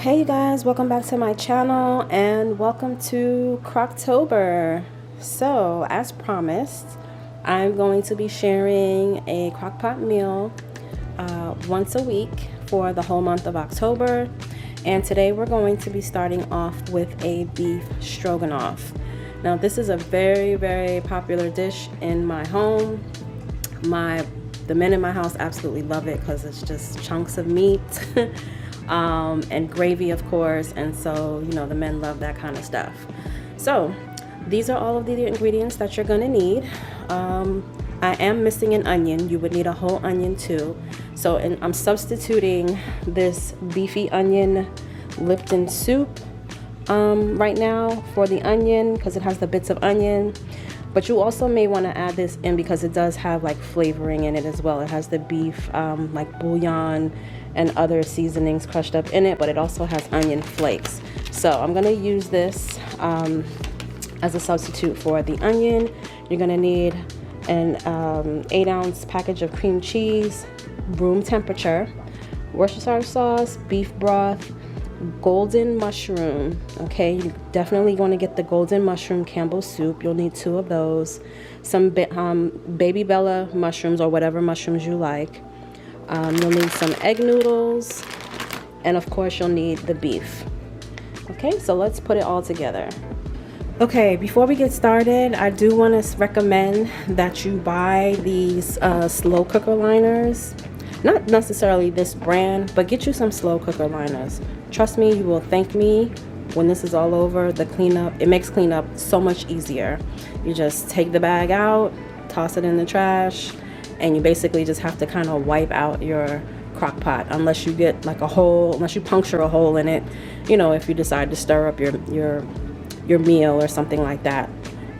Hey you guys, welcome back to my channel and welcome to Crocktober. So as promised, I'm going to be sharing a crockpot meal once a week for the whole month of October, and today we're going to be starting off with a beef stroganoff. Now this is a very popular dish in my home. The men in my house absolutely love it because it's just chunks of meat and gravy, of course, and so you know the men love that kind of stuff. So these are all of the ingredients that you're gonna need. I am missing an onion. You would need a whole onion too. So I'm substituting this beefy onion Lipton soup right now for the onion because it has the bits of onion. But you also may want to add this in because it does have like flavoring in it as well. It has the beef like bouillon and other seasonings crushed up in it, but it also has onion flakes. So I'm going to use this as a substitute for the onion. You're going to need an 8-ounce package of cream cheese, room temperature, Worcestershire sauce, beef broth, golden mushroom. Okay, you definitely want to get the golden mushroom Campbell soup. You'll need 2 of those, some baby Bella mushrooms or whatever mushrooms you like. You'll need some egg noodles, and of course you'll need the beef. Okay, so let's put it all together. Okay, before we get started, I do want to recommend that you buy these slow cooker liners. Not necessarily this brand, but get you some slow cooker liners. Trust me, you will thank me when this is all over. The cleanup, it makes cleanup so much easier. You just take the bag out, toss it in the trash, and you basically just have to kind of wipe out your crock pot unless you get like a hole, unless you puncture a hole in it, you know, if you decide to stir up your meal or something like that.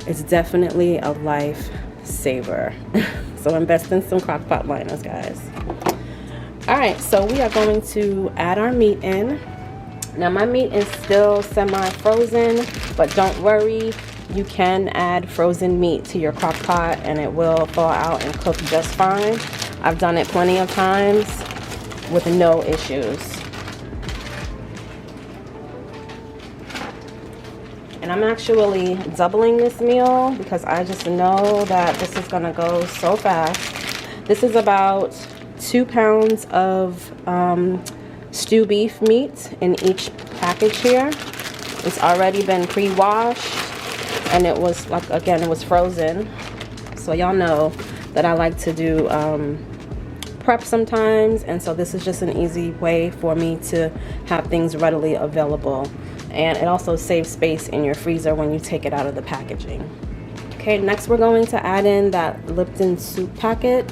It's definitely a life saver. So invest in some crock pot liners, guys. All right, so we are going to add our meat in. Now my meat is still semi-frozen, but don't worry, you can add frozen meat to your crock pot and it will thaw out and cook just fine. I've done it plenty of times with no issues. And I'm actually doubling this meal because I just know that this is gonna go so fast. This is about 2 pounds of stew beef meat in each package here. It's already been pre-washed and it was, like, again, it was frozen. So y'all know that I like to do prep sometimes, and so this is just an easy way for me to have things readily available. And it also saves space in your freezer when you take it out of the packaging. Okay, next we're going to add in that Lipton soup packet.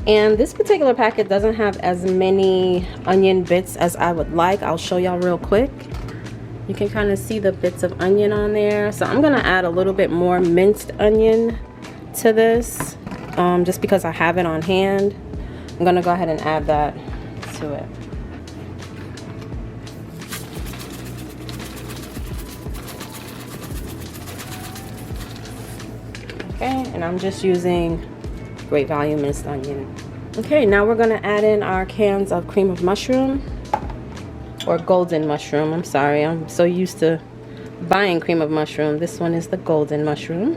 And this particular packet doesn't have as many onion bits as I would like. I'll show y'all real quick. You can kind of see the bits of onion on there. So I'm gonna add a little bit more minced onion to this, just because I have it on hand. I'm gonna go ahead and add that to it. Okay, and I'm just using great value minced onion. Okay, now we're gonna add in our cans of cream of mushroom, or golden mushroom. I'm sorry, I'm so used to buying cream of mushroom. This one is the golden mushroom.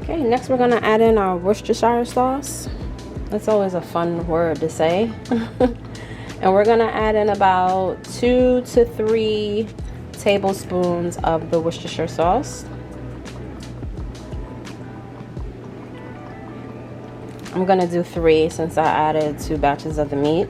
Okay, next we're gonna add in our Worcestershire sauce. That's always a fun word to say. And we're gonna add in about 2 to 3 tablespoons of the Worcestershire sauce. I'm gonna do 3 since I added 2 batches of the meat.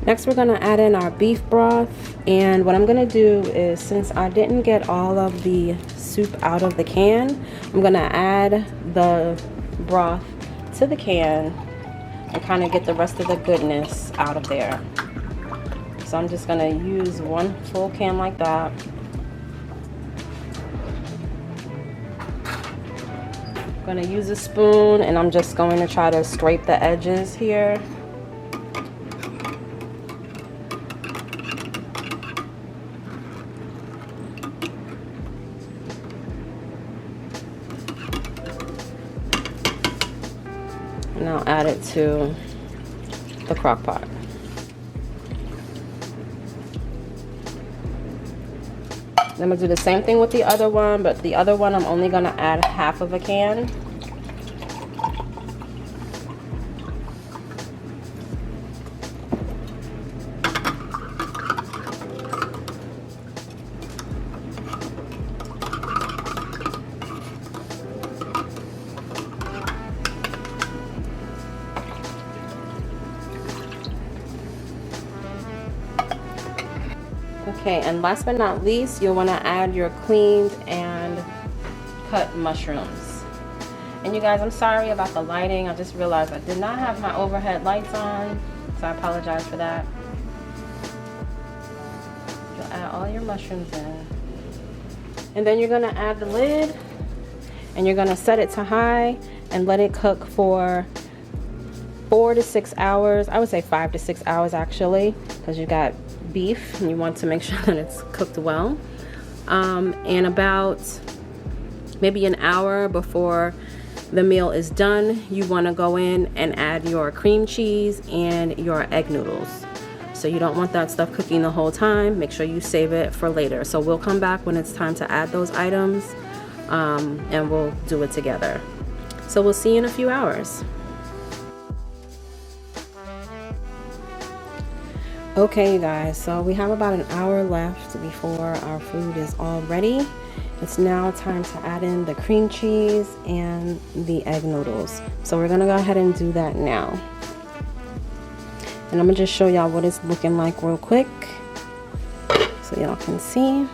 Next we're gonna add in our beef broth, and what I'm gonna do is, since I didn't get all of the soup out of the can, I'm gonna add the broth to the can and kind of get the rest of the goodness out of there. So I'm just gonna use 1 full can like that. gonna use a spoon and I'm just going to try to scrape the edges here. And I'll add it to the crock pot. I'm gonna do the same thing with the other one, but the other one I'm only gonna add half of a can. Okay, and last but not least, you'll want to add your cleaned and cut mushrooms. And you guys, I'm sorry about the lighting. I just realized I did not have my overhead lights on, so I apologize for that. You'll add all your mushrooms in. And then you're going to add the lid, and you're going to set it to high and let it cook for 4 to 6 hours. I would say 5 to 6 hours actually, because you got beef and you want to make sure that it's cooked well. And about maybe an hour before the meal is done, you want to go in and add your cream cheese and your egg noodles. So you don't want that stuff cooking the whole time. Make sure you save it for later. So we'll come back when it's time to add those items, and we'll do it together. So we'll see you in a few hours. Okay, you guys, so we have about an hour left before our food is all ready. It's now time to add in the cream cheese and the egg noodles. So we're gonna go ahead and do that now. And I'm gonna just show y'all what it's looking like real quick so y'all can see.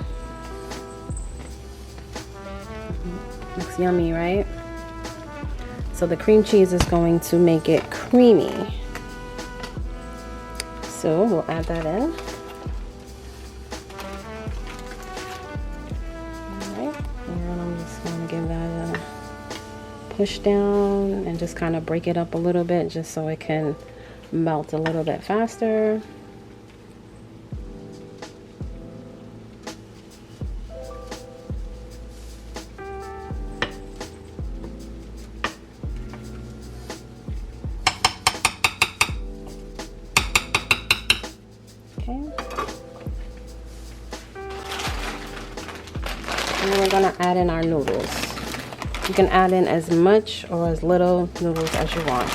Looks yummy, right? So the cream cheese is going to make it creamy. So we'll add that in. Alright, and I'm just going to give that a push down and just kind of break it up a little bit just so it can melt a little bit faster. And then we're gonna add in our noodles. You can add in as much or as little noodles as you want.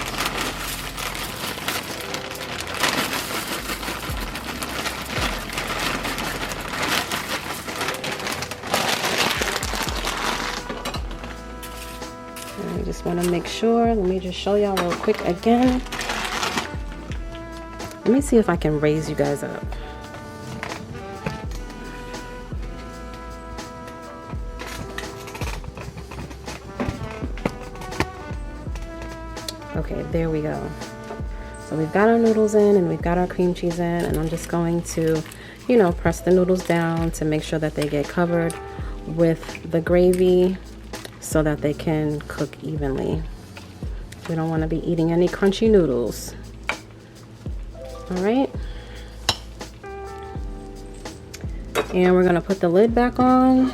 And I just want to make sure. Let me just show y'all real quick again. Let me see if I can raise you guys up. Okay, there we go. So we've got our noodles in and we've got our cream cheese in, and I'm just going to, you know, press the noodles down to make sure that they get covered with the gravy so that they can cook evenly. We don't want to be eating any crunchy noodles. All right. And we're going to put the lid back on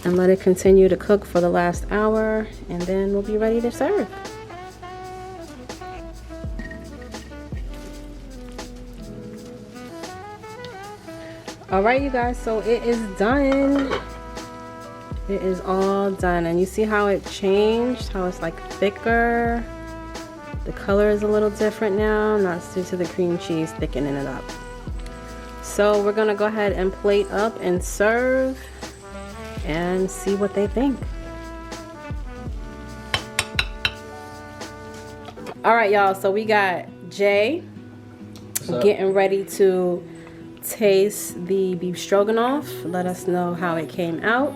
and let it continue to cook for the last hour, and then we'll be ready to serve. All right, you guys, so it is done. It is all done, and you see how it changed, how it's like thicker. The color is a little different now, and that's due to the cream cheese thickening it up. So we're gonna go ahead and plate up and serve and see what they think. All right, y'all, so we got Jay getting ready to taste the beef stroganoff. Let us know how it came out.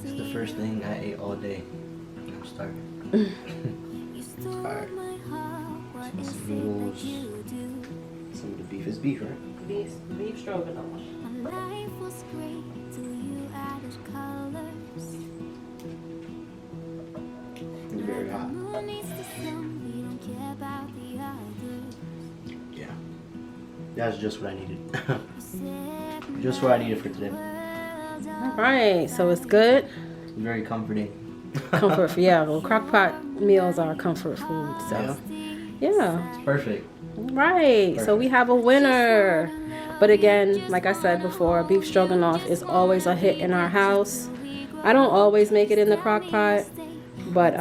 It's the first thing I ate all day. I'm starving. Alright. Some noodles. Some of the beef is beef, right? Beef stroganoff. Yeah. That's just what I needed. Just what I needed for today. All right, so it's good. Very comforting. Comfort food, yeah. Well, Crockpot meals are comfort food, so yeah. It's perfect. Right, so we have a winner. But again, like I said before, beef stroganoff is always a hit in our house. I don't always make it in the crock pot, but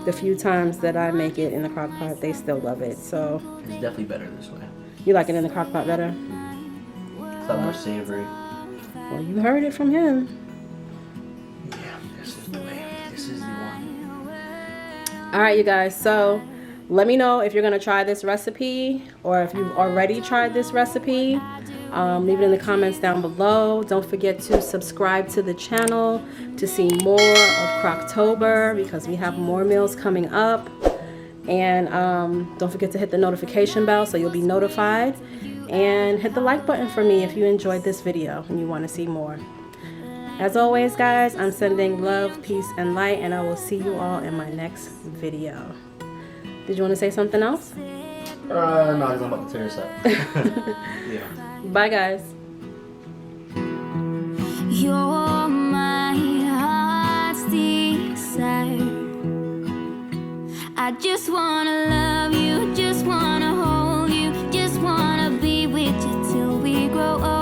the few times that I make it in the crock pot, they still love it. So It's definitely better this way. you like it in the crock pot better? It's a lot more savory. Well, you heard it from him. Yeah, this is the way. This is the one. All right, you guys, so let me know if you're gonna try this recipe or if you've already tried this recipe. Leave it in the comments down below. Don't forget to subscribe to the channel to see more of Crocktober, because we have more meals coming up. And don't forget to hit the notification bell so you'll be notified. And hit the like button for me if you enjoyed this video and you want to see more. As always, guys, I'm sending love, peace, and light, and I will see you all in my next video. Did you want to say something else? No, I'm about to tear this up. Yeah. Bye, guys. You're my heart's desire. I just wanna love you, just wanna hold you, just wanna be with you till we grow up.